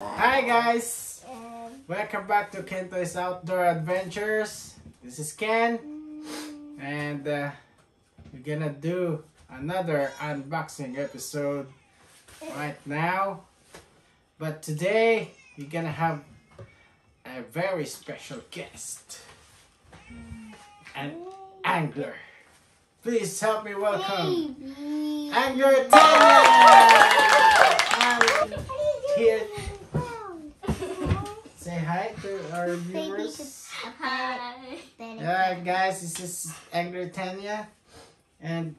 Hi guys! Welcome back to Kento's Outdoor Adventures. This is Ken and we're gonna do another unboxing episode right now. But today we're gonna have a very special guest, an angler. Please help me welcome Angler Tanya! Here. Say hi to our viewers. Hi. Yeah, guys, this is Angler Tanya, and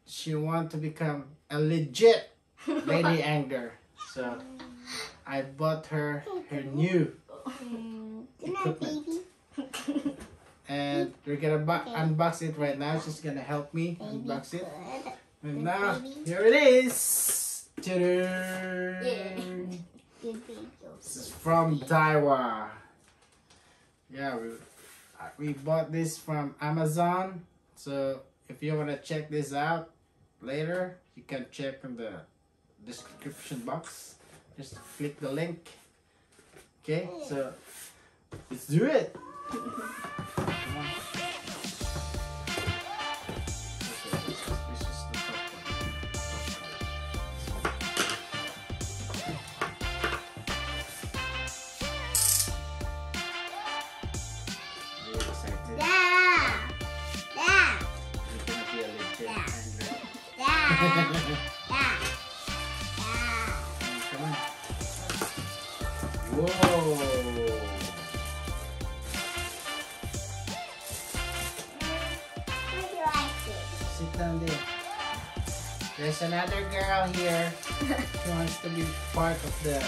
she wants to become a legit lady angler. So I bought her new equipment, and we're gonna unbox it right now. She's gonna help me unbox it. And now here it is. Ta-da! This is from Daiwa. Yeah, we bought this from Amazon. So if you want to check this out later, you can check in the description box. Just click the link. Okay, so let's do it. Come on. Whoa! Sit down there. There's another girl here. She wants to be part of the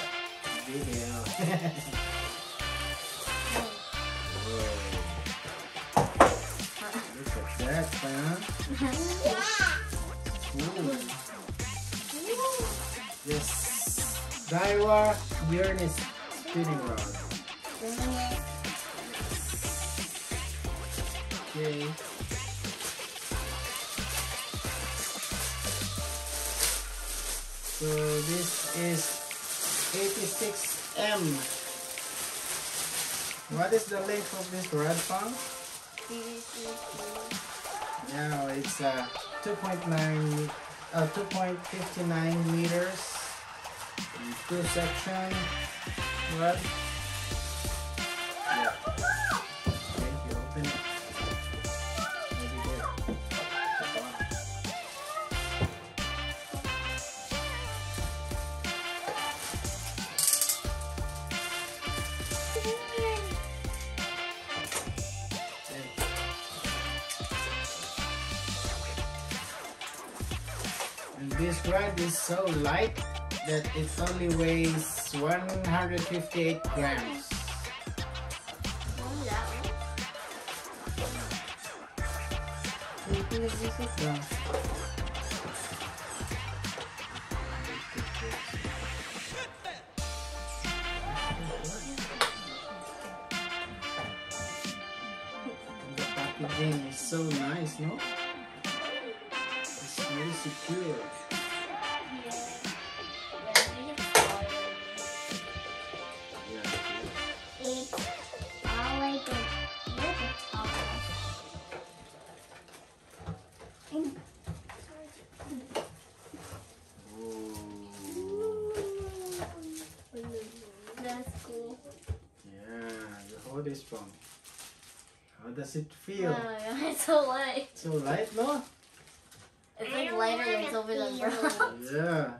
video. Whoa. Look at that, huh? Ooh. Yes. Daiwa Lurenist spinning rod. Okay. So this is 86M. What is the length of this rod, Pong? Now it's 2.59 meters. In two section rod. Yeah. Okay, you open it. Maybe there. And this rod is so light that it only weighs 158 grams. The packaging is so nice, no? It's very secure. That's cool. Yeah, you hold this from. How does it feel? It's so light. So light, no? It's like lighter than it's over the ground. Yeah.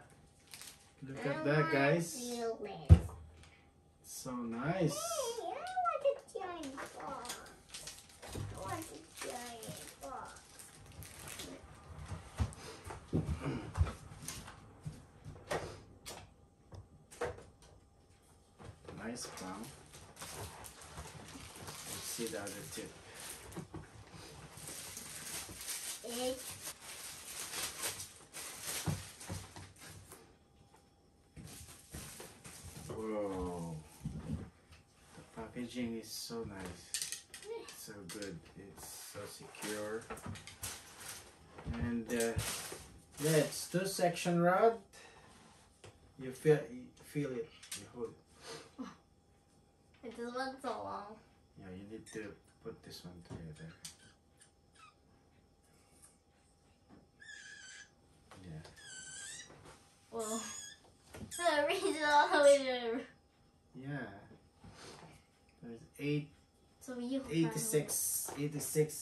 Look at that, guys. So nice. Nice clown. Let's see the other tip. Whoa. The packaging is so nice. So good. It's so secure. And yeah, it's two section rod. You feel it. You hold it. been so long. Yeah, you need to put this one together. Yeah. Well, reach it all the way to. Yeah. There's So you 86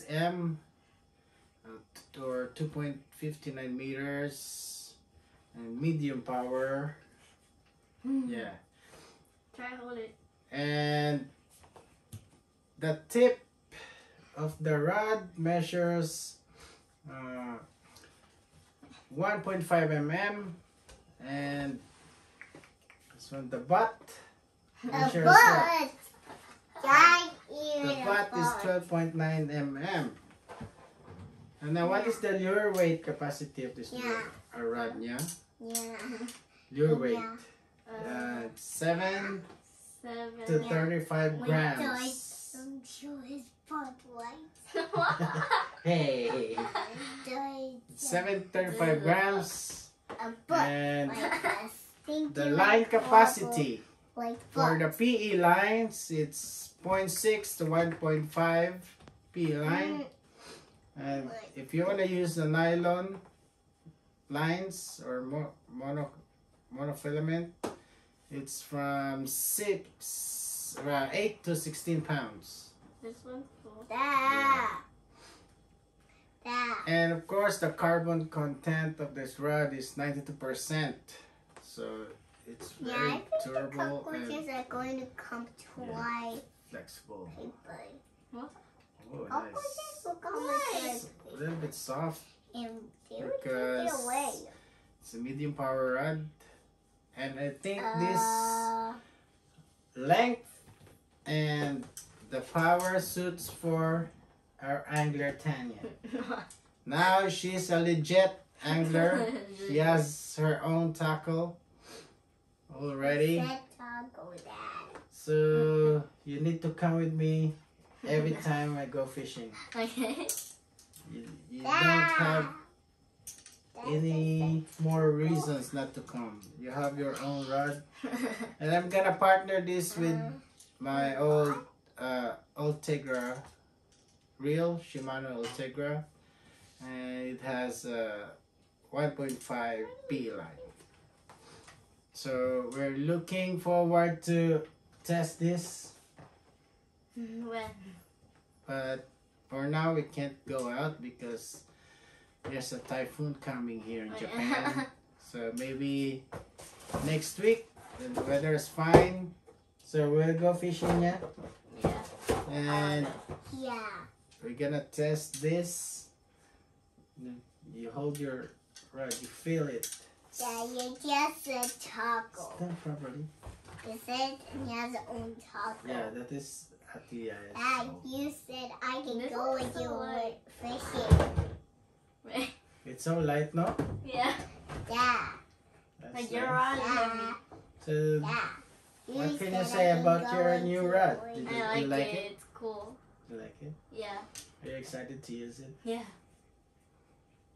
m or 2.59 meters and medium power. Yeah. Try to hold it. And the tip of the rod measures 1.5 mm, and this one, the butt measures what? The butt is 12.9 mm. And now, what is the lure weight capacity of this lure rod? Yeah. Lure weight. 7 to 35 grams. Don't show his butt lights. Hey. 735 grams. And the line capacity for the PE lines, it's 0.6 to 1.5 PE line. And if you want to use the nylon lines or monofilament, it's from 8 to 16 pounds. This one's cool. Yeah. And of course, the carbon content of this rod is 92%. So it's very durable and cockroaches are going to come twice. flexible. What? Oh, Cockroaches nice. will come It's a little bit soft and they will take because it away. it's a medium power rod. And I think this length and the power suits for our angler Tanya. Now she's a legit angler. She has her own tackle already. So you need to come with me every time I go fishing. Okay. You don't have any more reasons not to come. You have your own rod. And I'm gonna partner this with my old Ultegra reel, Shimano Ultegra, and it has a 1.5 P line. So we're looking forward to test this, When? but for now we can't go out because there's a typhoon coming here in Japan. So maybe next week when the weather is fine, so we'll go fishing, yeah? Yeah. And Yeah. we're gonna test this. You hold your rod, you feel it. Yeah, you just a taco. Stand properly. You said he has his own taco. Yeah, that is Atiya. Dad, you said I can This go one's with so you light. fishing. It's so light, no? Yeah. Yeah. That's Like your nice. rod is Yeah. heavy. So, Yeah. what can you said say I can about go your with new you rod? with- Did I you like like it. it? It's cool. You like it? Yeah. Are you excited to use it? Yeah.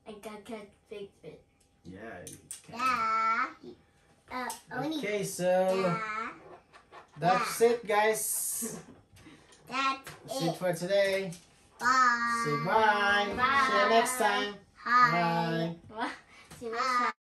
I got catch big fish. Yeah, you can. Yeah. Only. Okay, so Yeah. that's it, guys. That's That's it it. for today. Bye. Say bye. Bye. See you next time. Hi. Bye. What? See you next Hi. time.